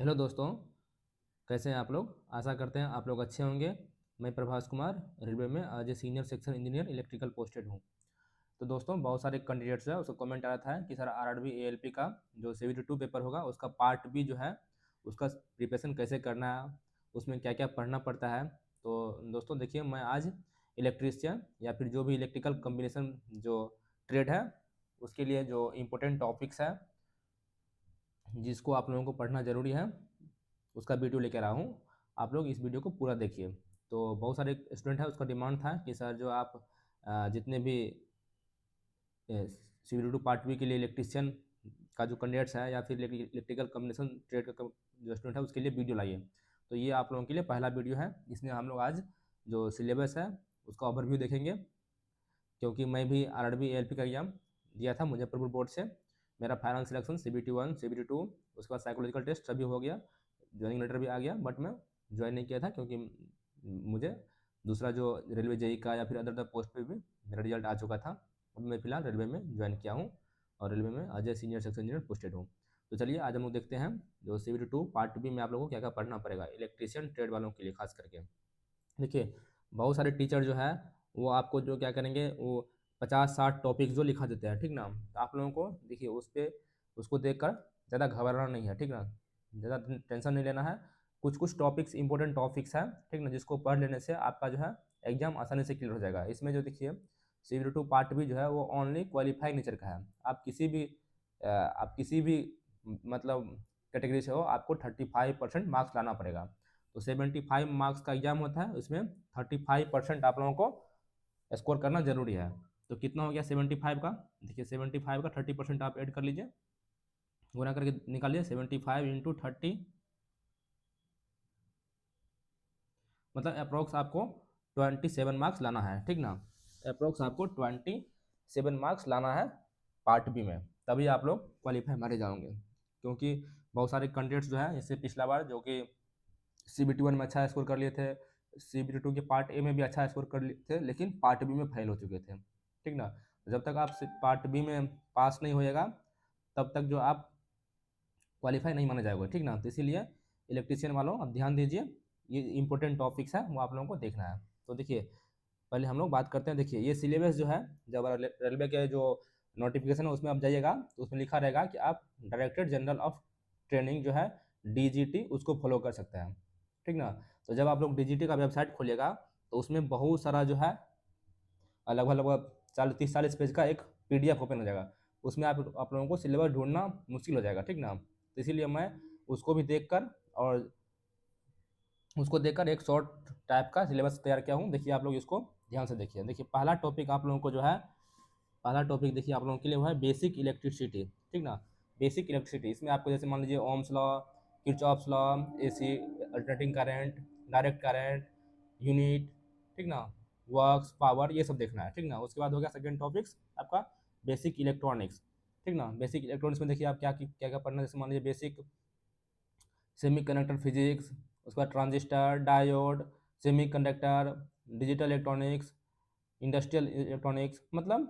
Hello दोस्तों, कैसे हैं आप लोग। आशा करते हैं आप लोग अच्छे होंगे। मैं प्रभास कुमार रेलवे में as a senior section engineer electrical posted हूँ। तो दोस्तों, बहुत सारे कैंडिडेट्स हैं, उसको कमेंट आया था कि सर आरआरबी एएलपी का जो CVT 2 पेपर होगा उसका पार्ट बी जो है उसका प्रिपरेशन कैसे करना है, उसमें क्या क्या पढ़ना पड़ता है। तो दोस्तों देखिए, मैं आज इलेक्ट्रीशियन या फिर जो भी इलेक्ट्रिकल कम्बिनेशन जो ट्रेड है उसके लिए जो इम्पोर्टेंट टॉपिक्स है जिसको आप लोगों को पढ़ना ज़रूरी है उसका वीडियो लेकर आया हूँ। आप लोग इस वीडियो को पूरा देखिए। तो बहुत सारे स्टूडेंट है, उसका डिमांड था कि सर जो आप जितने भी CVT 2 पार्ट बी के लिए इलेक्ट्रिशियन का जो कैंडिडेट्स है या फिर इलेक्ट्रिकल कम्युनिकेशन ट्रेड का जो स्टूडेंट है उसके लिए वीडियो लाइए। तो ये आप लोगों के लिए पहला वीडियो है। इसमें हम लोग आज जो सिलेबस है उसका ओवरव्यू देखेंगे, क्योंकि मैं भी आरआरबी एएलपी का एग्जाम दिया था मुजफ्फरपुर बोर्ड से। मेरा फाइनल सिलेक्शन CVT 1 CVT 2 उसके बाद साइकोलॉजिकल टेस्ट सभी हो गया, ज्वाइनिंग लेटर भी आ गया, बट मैं ज्वाइन नहीं किया था क्योंकि मुझे दूसरा जो रेलवे जेई का या फिर अदर अदर पोस्ट पे भी मेरा रिजल्ट आ चुका था। अब मैं फिलहाल रेलवे में ज्वाइन किया हूँ और रेलवे में as a senior section engineer posted हूँ। तो चलिए आज हम लोग देखते हैं जो CVT 2 पार्ट बी में आप लोगों को क्या क्या पढ़ना पड़ेगा इलेक्ट्रीशियन ट्रेड वालों के लिए खास करके। देखिए, बहुत सारे टीचर जो है वो आपको जो क्या करेंगे, वो 50-60 टॉपिक जो लिखा देते हैं, ठीक ना। तो आप लोगों को देखिए उस पर उसको देखकर ज़्यादा घबराना नहीं है, ठीक ना। ज़्यादा टेंशन नहीं लेना है। कुछ कुछ टॉपिक्स इंपॉर्टेंट टॉपिक्स हैं, ठीक ना, जिसको पढ़ लेने से आपका जो है एग्जाम आसानी से क्लियर हो जाएगा। इसमें जो देखिए CVT 2 पार्ट भी जो है वो ओनली क्वालिफाइंग नेचर का है। आप किसी भी मतलब कैटेगरी से हो, आपको 35% मार्क्स लाना पड़ेगा। तो 75 मार्क्स का एग्जाम होता है, उसमें 35% आप लोगों को स्कोर करना जरूरी है। तो कितना हो गया 75 का, देखिए 75 का 30% आप ऐड कर लीजिए, गुना करके निकालिए। 75 × 30 मतलब अप्रोक्स आपको 27 मार्क्स लाना है, ठीक ना। अप्रोक्स आपको 27 मार्क्स लाना है पार्ट बी में, तभी आप लोग क्वालिफाई मारे जाओगे। क्योंकि बहुत सारे कैंडिडेट्स जो है, इससे पिछला बार जो कि CVT 1 में अच्छा स्कोर कर लिए थे, CVT 2 के पार्ट ए में भी अच्छा स्कोर कर लिए थे, लेकिन पार्ट बी में फेल हो चुके थे, ठीक ना। जब तक आप पार्ट बी में पास नहीं होएगा तब तक जो आप क्वालिफाई नहीं माना जाएगा, ठीक ना। तो इसीलिए इलेक्ट्रीशियन वालों आप ध्यान दीजिए, ये इंपॉर्टेंट टॉपिक्स है वो आप लोगों को देखना है। तो देखिए, पहले हम लोग बात करते हैं। देखिए ये सिलेबस जो है, जब रेलवे के जो नोटिफिकेशन है उसमें आप जाइएगा तो उसमें लिखा रहेगा कि आप डायरेक्टर जनरल ऑफ ट्रेनिंग जो है DGT उसको फॉलो कर सकते हैं, ठीक ना। तो जब आप लोग DGT का वेबसाइट खोलिएगा तो उसमें बहुत सारा जो है लगभग लगभग 40-30-40 पेज का एक PDF ओपन हो जाएगा। उसमें आप लोगों को सिलेबस ढूंढना मुश्किल हो जाएगा, ठीक ना। तो इसीलिए मैं उसको भी देखकर और उसको देखकर एक शॉर्ट टाइप का सिलेबस तैयार किया हूँ। देखिए आप लोग इसको ध्यान से देखिए। देखिए पहला टॉपिक आप लोगों को जो है, पहला टॉपिक देखिए आप लोगों के लिए वो है बेसिक इलेक्ट्रिसिटी, ठीक ना। बेसिक इलेक्ट्रिसिटी, इसमें आपको जैसे मान लीजिए Ohm's law, Kirchhoff's law, AC alternating current, direct current, unit, ठीक ना, वर्क्स, पावर, ये सब देखना है, ठीक ना। उसके बाद हो गया सेकंड टॉपिक्स आपका बेसिक इलेक्ट्रॉनिक्स, ठीक ना। बेसिक इलेक्ट्रॉनिक्स में देखिए आप क्या क्या क्या पढ़ना है। जैसे मान लीजिए बेसिक सेमीकंडक्टर फिजिक्स, उसके बाद transistor, diode, semiconductor, digital electronics, industrial electronics, मतलब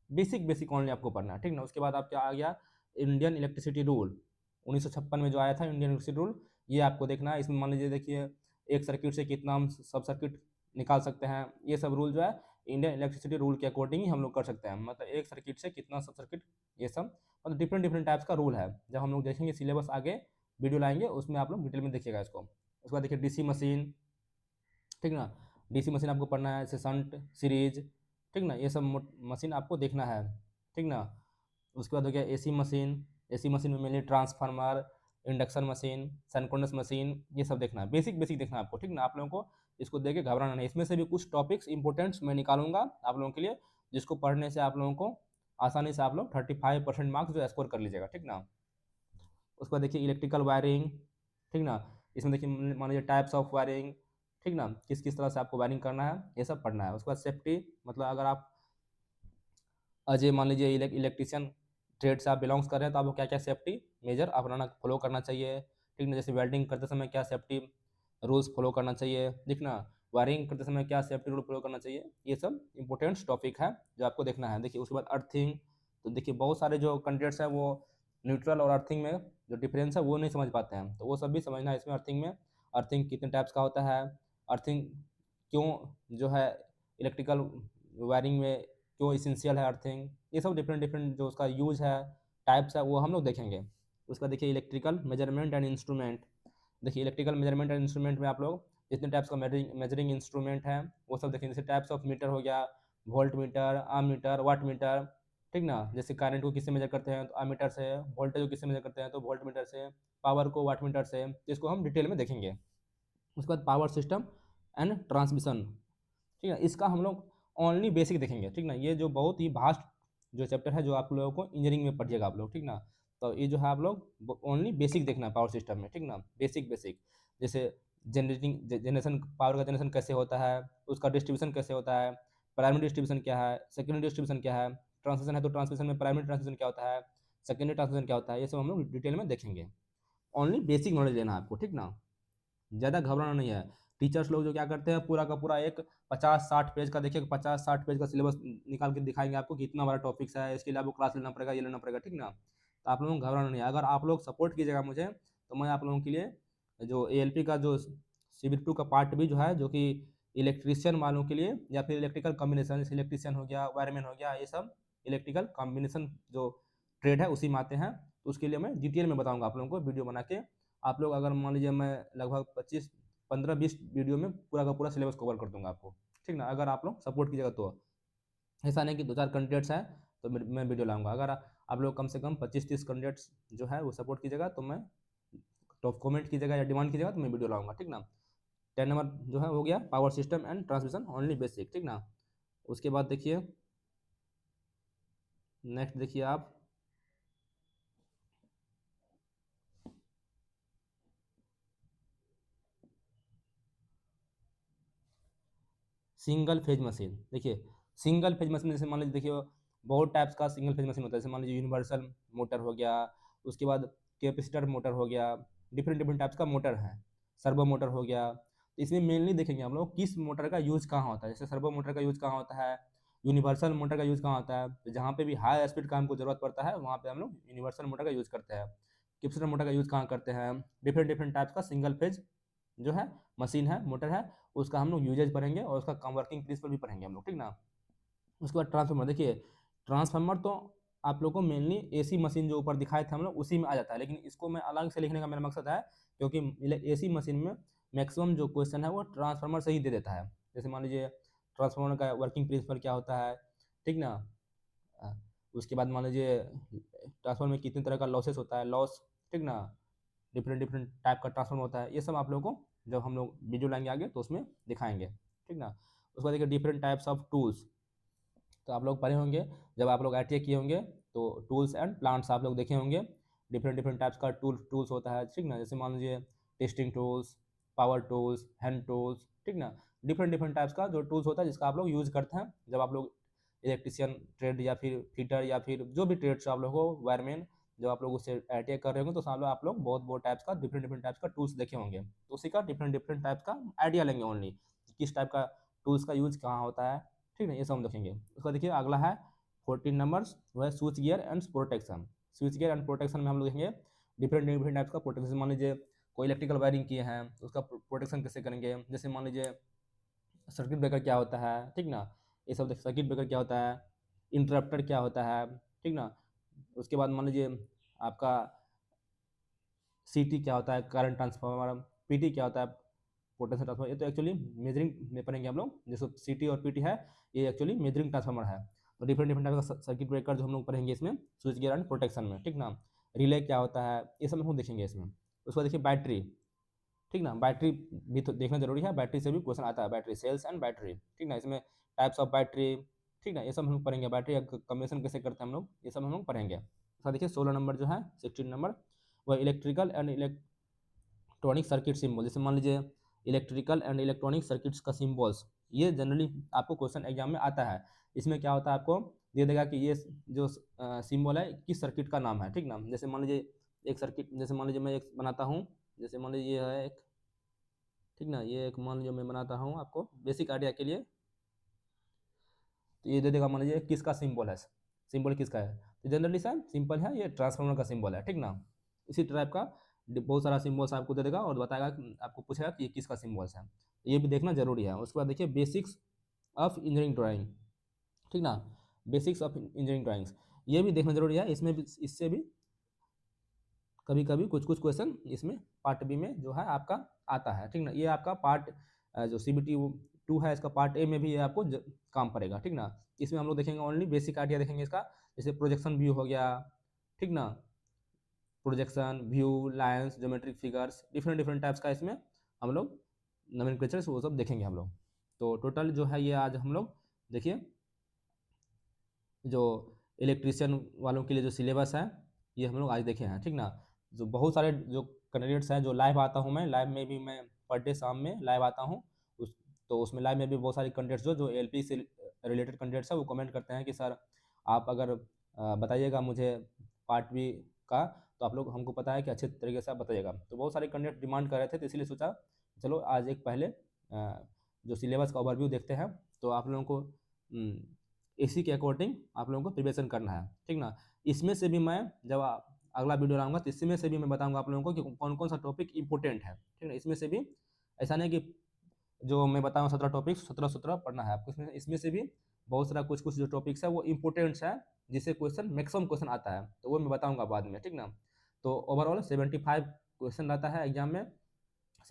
बेसिक बेसिक ओनली आपको पढ़ना है, ठीक ना। उसके बाद आप क्या आ गया, इंडियन इलेक्ट्रिसिटी रूल 1956 में जो आया था, इंडियन इलेक्ट्रिसिटी रूल, ये आपको देखना है। इसमें मान लीजिए देखिए एक सर्किट से कितना हम सब सर्किट निकाल सकते हैं, ये सब रूल जो है इंडियन इलेक्ट्रिसिटी रूल के अकॉर्डिंग ही हम लोग कर सकते हैं। मतलब एक सर्किट से कितना सब सर्किट, ये सब मतलब डिफरेंट डिफरेंट टाइप्स का रूल है। जब हम लोग देखेंगे सिलेबस आगे वीडियो लाएंगे उसमें आप लोग डिटेल में देखिएगा इसको। उसके बाद देखिए DC मशीन, ठीक ना। DC मशीन आपको पढ़ना है, जैसे शंट सीरीज, ठीक ना, ये सब मशीन आपको देखना है, ठीक ना। उसके बाद हो गया AC मशीन। AC मशीन में mainly transformer, induction machine, synchronous machine, ये सब देखना है। बेसिक बेसिक देखना है आपको, ठीक ना। आप लोगों को इसको देख के घबराना नहीं। इसमें से भी कुछ टॉपिक्स इंपॉर्टेंट्स मैं निकालूंगा आप लोगों के लिए, जिसको पढ़ने से आप लोगों को आसानी से आप लोग 35% मार्क्स जो स्कोर कर लीजिएगा, ठीक ना। उसके बाद देखिए इलेक्ट्रिकल वायरिंग, ठीक ना। इसमें देखिए मान लीजिए टाइप्स ऑफ वायरिंग, ठीक ना, किस किस तरह से आपको वायरिंग करना है, ये सब पढ़ना है। उसके बाद सेफ्टी, मतलब अगर आप अजय मान लीजिए इलेक्ट्रिशियन ट्रेड से आप बिलोंग्स कर रहे हैं तो आपको क्या क्या सेफ्टी मेजर अपनाना फॉलो करना चाहिए, ठीक ना। जैसे वेल्डिंग करते समय क्या सेफ्टी रूल्स फॉलो करना चाहिए, ठीक ना। वायरिंग करते समय क्या सेफ्टी रूल फॉलो करना चाहिए, ये सब इंपॉर्टेंट टॉपिक है जो आपको देखना है। देखिए उसके बाद अर्थिंग, तो देखिए बहुत सारे जो कैंडिडेट्स हैं वो न्यूट्रल और अर्थिंग में जो डिफरेंस है वो नहीं समझ पाते हैं, तो वो सब भी समझना है इसमें। अर्थिंग में अर्थिंग कितने टाइप्स का होता है, अर्थिंग क्यों जो है इलेक्ट्रिकल वायरिंग में क्यों इसेंशियल है अर्थिंग, ये सब डिफरेंट डिफरेंट जो उसका यूज है, टाइप्स है, वो हम लोग देखेंगे। उसका देखिए इलेक्ट्रिकल मेजरमेंट एंड इंस्ट्रूमेंट। देखिए इलेक्ट्रिकल मेजरमेंट एंड इंस्ट्रूमेंट में आप लोग जितने टाइप्स का मेजरिंग इंस्ट्रूमेंट है वो सब देखेंगे। जैसे टाइप्स ऑफ मीटर हो गया, वोल्ट मीटर, आम मीटर, वाट मीटर, ठीक ना। जैसे करंट को किससे मेजर करते हैं तो आमीटर से, वोल्टेज को किससे मेजर करते हैं तो वोल्ट मीटर से, पावर को वाट मीटर से, तो इसको हम डिटेल में देखेंगे। उसके बाद पावर सिस्टम एंड ट्रांसमिशन, ठीक है, इसका हम लोग ओनली बेसिक देखेंगे, ठीक ना। ये जो बहुत ही वास्ट जो चैप्टर है जो आप लोगों को इंजीनियरिंग में पढ़िएगा आप लोग, ठीक ना। तो ये जो है आप लोग ओनली बेसिक देखना है पावर सिस्टम में, ठीक ना। बेसिक बेसिक जैसे जनरेशन, पावर का जनरेशन कैसे होता है, उसका डिस्ट्रीब्यूशन कैसे होता है, प्राइमरी डिस्ट्रीब्यूशन क्या है, सेकेंडरी डिस्ट्रीब्यूशन क्या है, ट्रांसमिशन है तो ट्रांसमिशन में प्राइमरी ट्रांसमिशन क्या होता है, सेकेंडरी ट्रांसमिशन क्या होता है, ये सब हम लोग डिटेल में देखेंगे। ओनली बेसिक नॉलेज लेना है आपको, ठीक ना। ज़्यादा घबराना नहीं है। टीचर्स लोग जो क्या करते हैं पूरा का पूरा एक 50-60 पेज का, देखिए 50-60 पेज का सिलेबस निकाल के दिखाएंगे आपको कि इतना बड़ा टॉपिक्स है, इसके लिए आपको क्लास लेना पड़ेगा, ये लेना पड़ेगा, ठीक ना। तो आप लोगों को घबराना नहीं है। अगर आप लोग सपोर्ट कीजिएगा मुझे तो मैं आप लोगों के लिए जो एएलपी का जो CB2 का पार्ट भी जो है, जो कि इलेक्ट्रीशियन वालों के लिए या फिर इलेक्ट्रिकल कॉम्बिनेशन, जैसे इलेक्ट्रीशियन हो गया, वायरमैन हो गया, ये सब इलेक्ट्रिकल कॉम्बिनेशन जो ट्रेड है उसी में आते हैं, तो उसके लिए मैं डिटेल में बताऊंगा आप लोगों को वीडियो बना के। आप लोग अगर मान लीजिए मैं लगभग 15-20 वीडियो में पूरा का पूरा सिलेबस कवर कर दूंगा आपको, ठीक ना, अगर आप लोग सपोर्ट कीजिएगा तो। ऐसा नहीं कि 2-4 कैंडिडेट्स हैं तो मैं वीडियो लाऊंगा। अगर आप लोग कम से कम 25-30 कैंडिडेट्स जो है वो सपोर्ट कीजिएगा तो मैं, तो कमेंट कीजिएगा या डिमांड कीजिएगा तो मैं वीडियो लाऊंगा, ठीक ना। 10 नंबर जो है हो गया power system and transmission only basic, ठीक ना। उसके बाद देखिए नेक्स्ट देखिए आप सिंगल फेज मशीन। देखिए सिंगल फेज मशीन जैसे मान लीजिए, देखिए बहुत टाइप्स का सिंगल फेज मशीन होता है। जैसे मान लीजिए यूनिवर्सल मोटर हो गया, उसके बाद कैपेसिटर मोटर हो गया, डिफरेंट डिफरेंट टाइप्स का मोटर है, सर्वो मोटर हो गया। तो इसमें मेनली देखेंगे हम लोग किस मोटर का यूज कहाँ होता है। जैसे सर्वो मोटर का यूज कहाँ होता है, यूनिवर्सल मोटर का यूज कहाँ होता है, तो जहाँ पे भी हाई स्पीड का हमको जरूरत पड़ता है वहाँ पे हम लोग यूनिवर्सल मोटर का यूज करते हैं। कैपेसिटर मोटर का यूज कहाँ करते हैं, डिफरेंट डिफरेंट टाइप्स का सिंगल फेज जो है मशीन है, मोटर है, उसका हम लोग यूजेज पढ़ेंगे और उसका कम वर्किंग प्रिंसिपल भी पढ़ेंगे हम लोग, ठीक ना। उसके बाद ट्रांसफार्मर। देखिए ट्रांसफार्मर तो आप लोग को मेनली एसी मशीन जो ऊपर दिखाए थे हम लोग उसी में आ जाता है, लेकिन इसको मैं अलग से लिखने का मेरा मकसद है क्योंकि एसी मशीन में मैक्सिमम जो क्वेश्चन है वो ट्रांसफार्मर से ही दे देता है। जैसे मान लीजिए ट्रांसफार्मर का वर्किंग प्रिंसिपल क्या होता है, ठीक ना। अ, उसके बाद मान लीजिए ट्रांसफार्मर में कितने तरह का लॉसेस होता है, लॉस, ठीक ना। डिफरेंट डिफरेंट टाइप का ट्रांसफार्मर होता है, ये सब आप लोगों को जब हम लोग वीडियो लाएंगे आगे तो उसमें दिखाएंगे, ठीक ना। उसके बाद देखिए डिफरेंट टाइप्स ऑफ टूल्स, तो आप लोग पढ़े होंगे जब आप लोग ITI किए होंगे तो टूल्स एंड प्लांट्स आप लोग देखे होंगे। डिफरेंट डिफरेंट टाइप्स का टूल्स होता है, ठीक ना। जैसे मान लीजिए testing tools, power tools, hand tools, ठीक ना। डिफरेंट डिफरेंट टाइप्स का जो टूल्स होता है जिसका आप लोग यूज़ करते हैं जब आप लोग इलेक्ट्रिशियन ट्रेड या फिर फिटर या फिर जो भी ट्रेड से आप लोग हो, वायरमैन, जब आप लोग उससे ITI कर रहे होंगे तो सालों आप लोग बहुत बहुत टाइप्स का डिफरेंट डिफरेंट टाइप्स का टूल्स देखे होंगे, तो उसी का डिफरेंट डिफरेंट टाइप्स का आइडिया लेंगे ओनली, किस टाइप का टूल्स का यूज़ कहाँ होता है, ठीक है, ये सब हम देखेंगे। उसका देखिए अगला है 14 नंबर्स, वो है switch gear and protection. Switch gear and protection में हम लोग देखेंगे डिफरेंट डिफरेंट टाइप्स का प्रोटेक्शन। मान लीजिए कोई इलेक्ट्रिकल वायरिंग किए हैं तो उसका प्रोटेक्शन कैसे करेंगे। जैसे मान लीजिए सर्किट ब्रेकर क्या होता है, ठीक ना, ये सब सर्किट ब्रेकर क्या होता है, इंटरप्टर क्या होता है, ठीक ना। उसके बाद मान लीजिए आपका CT क्या होता है, करंट ट्रांसफार्मर, PT क्या होता है, पोटेंशियल ट्रांसफार्मर। ये तो एक्चुअली मेजरिंग में पढ़ेंगे हम लोग, जैसे CT और PT है ये एक्चुअली मेजरिंग ट्रांसफार्मर है। तो डिफरेंट डिफरेंट टाइप का सर्किट ब्रेकर जो हम लोग पढ़ेंगे इसमें स्विच गियर एंड प्रोटेक्शन में, ठीक ना। रिले क्या होता है ये सब हम देखेंगे इसमें। उसके बाद देखिए बैटरी, ठीक ना, बैटरी भी तो देखना जरूरी है, बैटरी से भी क्वेश्चन आता है, बैटरी सेल्स एंड बैटरी, ठीक ना। इसमें टाइप्स ऑफ बैटरी, ठीक ना, ये सब हम लोग पढ़ेंगे। बैटरी का कम्बिनेशन कैसे करते हैं हम लोग, ये सब हम लोग पढ़ेंगे। उसका देखिए 16 नंबर जो है 16 नंबर, वह electrical and electronic circuit symbol. जैसे मान लीजिए इलेक्ट्रिकल एंड इलेक्ट्रॉनिक सर्किट्स का सिम्बल्स, ये जनरली आपको क्वेश्चन एग्जाम में आता है। इसमें क्या होता है आपको दे देगा कि ये जो सिम्बल है किस सर्किट का नाम है, ठीक ना। जैसे मान लीजिए एक सर्किट, जैसे मान लीजिए मैं एक बनाता हूँ, जैसे मान लीजिए ये है एक, ठीक ना, ये एक मान लीजिए मैं बनाता हूँ आपको बेसिक आइडिया के लिए, तो ये दे देगा मान लीजिए किसका सिंबल है, सिंबल किसका है। तो जनरली सा सिंपल है, ये ट्रांसफार्मर का सिंबल है, ठीक ना। इसी टाइप का बहुत सारा सिम्बल्स आपको दे देगा और बताएगा आपको पूछेगा कि ये किसका सिम्बल्स है, तो ये भी देखना जरूरी है। उसके बाद देखिए बेसिक्स ऑफ इंजीनियरिंग ड्राइंग, ठीक ना, बेसिक्स ऑफ इंजीनियरिंग ड्राइंग्स, ये भी देखना जरूरी है। इसमें भी, इससे भी कभी कभी कुछ कुछ क्वेश्चन इसमें पार्ट बी में जो है आपका आता है, ठीक ना। ये आपका पार्ट जो CBT 2 है, इसका पार्ट ए में भी ये आपको काम पड़ेगा, ठीक ना। इसमें हम लोग देखेंगे ओनली बेसिक आइडिया देखेंगे इसका, जैसे प्रोजेक्शन व्यू हो गया, ठीक ना, projection view, lines, geometric figures, different different types का इसमें हम लोग नोमेनक्लेचर्स वो सब देखेंगे हम लोग। तो टोटल जो है ये आज हम लोग देखिए जो इलेक्ट्रीशियन वालों के लिए जो सिलेबस है ये हम लोग आज देखे हैं, ठीक ना। जो बहुत सारे जो कैंडिडेट्स हैं, जो लाइव आता हूँ मैं, लाइव में भी मैं पर डे शाम में लाइव आता हूँ उस, तो उसमें लाइव में भी बहुत सारे कैंडिडेट्स जो LP से रिलेटेड कैंडिडेट्स है वो कमेंट करते हैं कि सर आप अगर बताइएगा मुझे पार्ट बी का, तो आप लोग हमको पता है कि अच्छे तरीके से आप बताइएगा। तो बहुत सारे कैंडिडेट डिमांड कर रहे थे, तो इसलिए सोचा चलो आज एक पहले जो सिलेबस का ओवरव्यू देखते हैं, तो आप लोगों को इसी के अकॉर्डिंग आप लोगों को प्रिपरेशन करना है, ठीक ना। इसमें से भी मैं जब अगला वीडियो लाऊंगा तो इसमें से भी मैं बताऊंगा आप लोगों को कि कौन कौन सा टॉपिक इंपॉर्टेंट है, ठीक है। इसमें से भी ऐसा नहीं कि जो मैं बताऊँ 17 टॉपिक 17 पढ़ना है आपको, इसमें से भी बहुत सारा कुछ कुछ जो टॉपिक्स है वो इंपॉर्टेंट्स है, जिससे क्वेश्चन मैक्सिमम क्वेश्चन आता है, तो वो मैं बताऊंगा बाद में, ठीक ना। तो ओवरऑल 75 क्वेश्चन आता है एग्जाम में,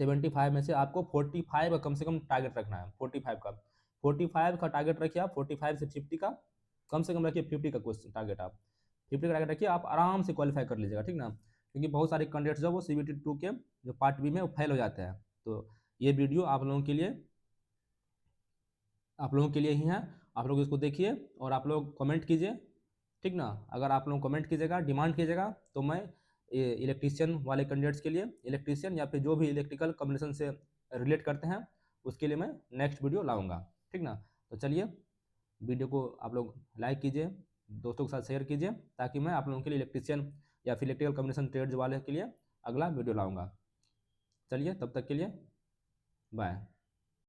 75 में से आपको 45 का कम से कम टारगेट रखना है। 45 का टारगेट रखिए आप, 45 से 50 का कम से कम रखिए, 50 का क्वेश्चन टारगेट आप 50 का टारगेट रखिए, आप आराम से क्वालिफाई कर लीजिएगा, ठीक ना। क्योंकि बहुत सारे कैंडिडेट्स जो वो CBT 2 के जो पार्ट बी में वो फेल हो जाते हैं। तो ये वीडियो आप लोगों के लिए ही है, आप लोग इसको देखिए और आप लोग कमेंट कीजिए, ठीक ना। अगर आप लोग कमेंट कीजिएगा, डिमांड कीजिएगा, तो मैं इलेक्ट्रीशियन वाले कैंडिडेट्स के लिए, इलेक्ट्रीशियन या फिर जो भी इलेक्ट्रिकल कम्युनिकेशन से रिलेट करते हैं उसके लिए मैं नेक्स्ट वीडियो लाऊंगा, ठीक ना। तो चलिए वीडियो को आप लोग लाइक कीजिए, दोस्तों के साथ शेयर कीजिए, ताकि मैं आप लोगों के लिए इलेक्ट्रीशियन या फिर इलेक्ट्रिकल कम्युनिकेशन ट्रेड्स वाले के लिए अगला वीडियो लाऊंगा। चलिए तब तक के लिए बाय।